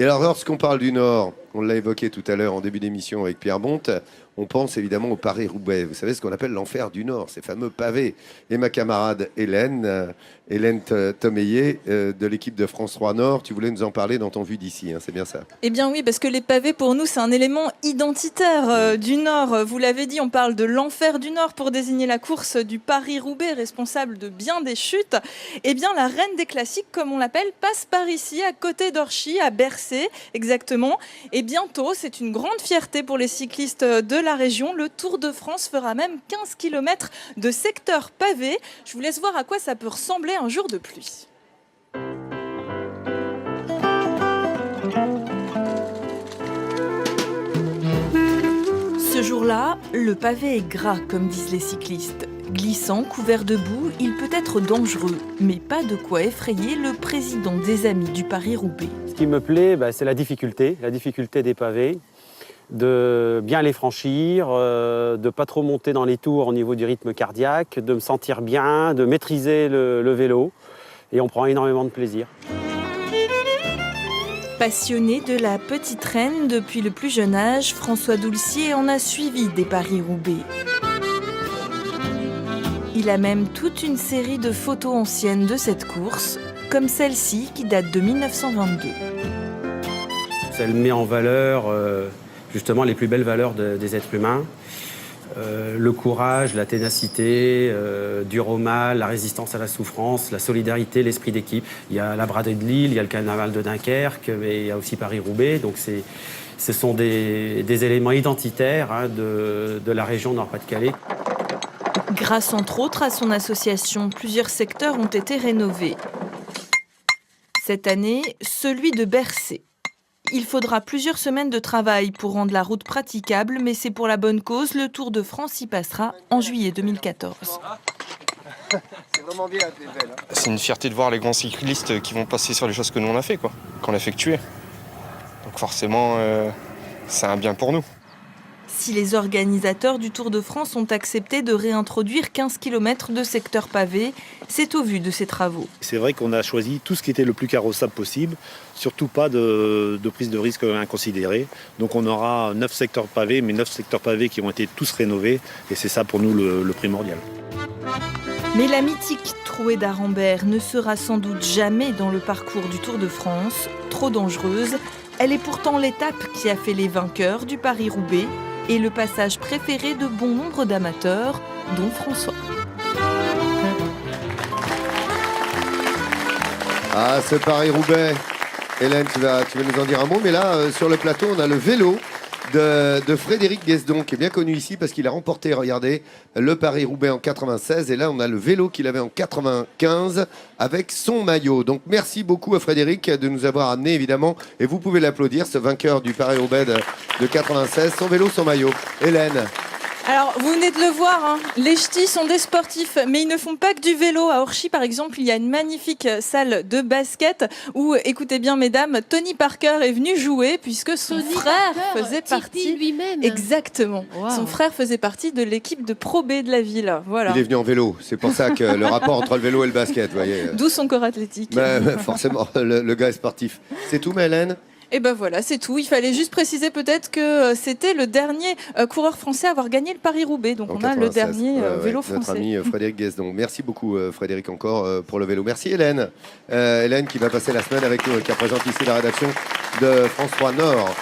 Et alors, lorsqu'on parle du Nord, on l'a évoqué tout à l'heure en début d'émission avec Pierre Bonte, on pense évidemment au Paris-Roubaix. Vous savez ce qu'on appelle l'enfer du Nord, ces fameux pavés. Et ma camarade Hélène Tomeillet de l'équipe de France 3 Nord, tu voulais nous en parler dans ton Vue d'ici, hein, c'est bien ça? Eh bien oui, parce que les pavés, pour nous, c'est un élément identitaire du Nord. Vous l'avez dit, on parle de l'enfer du Nord pour désigner la course du Paris-Roubaix, responsable de bien des chutes. Eh bien, la reine des classiques, comme on l'appelle, passe par ici, à côté d'Orchy, à Bercé, exactement. Et bientôt, c'est une grande fierté pour les cyclistes de la région. Le Tour de France fera même 15 km de secteur pavé. Je vous laisse voir à quoi ça peut ressembler un jour de pluie. Ce jour-là, le pavé est gras, comme disent les cyclistes. Glissant, couvert de boue, il peut être dangereux, mais pas de quoi effrayer le président des Amis du Paris-Roubaix. Ce qui me plaît, c'est la difficulté des pavés, de bien les franchir, de ne pas trop monter dans les tours au niveau du rythme cardiaque, de me sentir bien, de maîtriser le vélo, et on prend énormément de plaisir. Passionné de la petite reine depuis le plus jeune âge, François Doulcier en a suivi des Paris-Roubaix. Il a même toute une série de photos anciennes de cette course, comme celle-ci qui date de 1922. Elle met en valeur justement les plus belles valeurs des êtres humains. Le courage, la ténacité, dur au mal, la résistance à la souffrance, la solidarité, l'esprit d'équipe. Il y a la braderie de Lille, il y a le carnaval de Dunkerque, mais il y a aussi Paris-Roubaix. Donc ce sont des éléments identitaires de la région Nord-Pas-de-Calais. Grâce entre autres à son association, plusieurs secteurs ont été rénovés. Cette année, celui de Bercé. Il faudra plusieurs semaines de travail pour rendre la route praticable, mais c'est pour la bonne cause. Le Tour de France y passera en juillet 2014. C'est vraiment bien, t'es belle. C'est une fierté de voir les grands cyclistes qui vont passer sur les choses que nous on a fait, qu'on a effectuées. Donc forcément, c'est un bien pour nous. Si les organisateurs du Tour de France ont accepté de réintroduire 15 km de secteur pavé, c'est au vu de ces travaux. C'est vrai qu'on a choisi tout ce qui était le plus carrossable possible, surtout pas de prise de risque inconsidérée. Donc on aura 9 secteurs pavés, mais 9 secteurs pavés qui ont été tous rénovés, et c'est ça pour nous le primordial. Mais la mythique trouée d'Arambert ne sera sans doute jamais dans le parcours du Tour de France, trop dangereuse. Elle est pourtant l'étape qui a fait les vainqueurs du Paris-Roubaix et le passage préféré de bon nombre d'amateurs, dont François. Ah, ce Paris-Roubaix. Hélène, tu vas nous en dire un mot, mais là, sur le plateau, on a le vélo de Frédéric Guesdon, qui est bien connu ici parce qu'il a remporté, regardez, le Paris-Roubaix en 96. Et là, on a le vélo qu'il avait en 95 avec son maillot. Donc, merci beaucoup à Frédéric de nous avoir amené, évidemment. Et vous pouvez l'applaudir, ce vainqueur du Paris-Roubaix de 96. Son vélo, son maillot. Hélène. Alors, vous venez de le voir, hein, les ch'tis sont des sportifs, mais ils ne font pas que du vélo. À Orchy, par exemple, il y a une magnifique salle de basket où, écoutez bien, mesdames, Tony Parker est venu jouer puisque son frère faisait partie... lui-même. Exactement. Wow. Son frère faisait partie de l'équipe de Pro B de la ville. Voilà. Il est venu en vélo. C'est pour ça que le rapport entre le vélo et le basket, vous voyez. D'où son corps athlétique. Forcément, le gars est sportif. C'est tout, mais Hélène? Et ben voilà, c'est tout. Il fallait juste préciser peut-être que c'était le dernier coureur français à avoir gagné le Paris-Roubaix. Donc on a le dernier vélo français. Notre ami Frédéric Guesdon. Merci beaucoup Frédéric encore pour le vélo. Merci Hélène. Hélène qui va passer la semaine avec nous, qui représente ici la rédaction de France 3 Nord.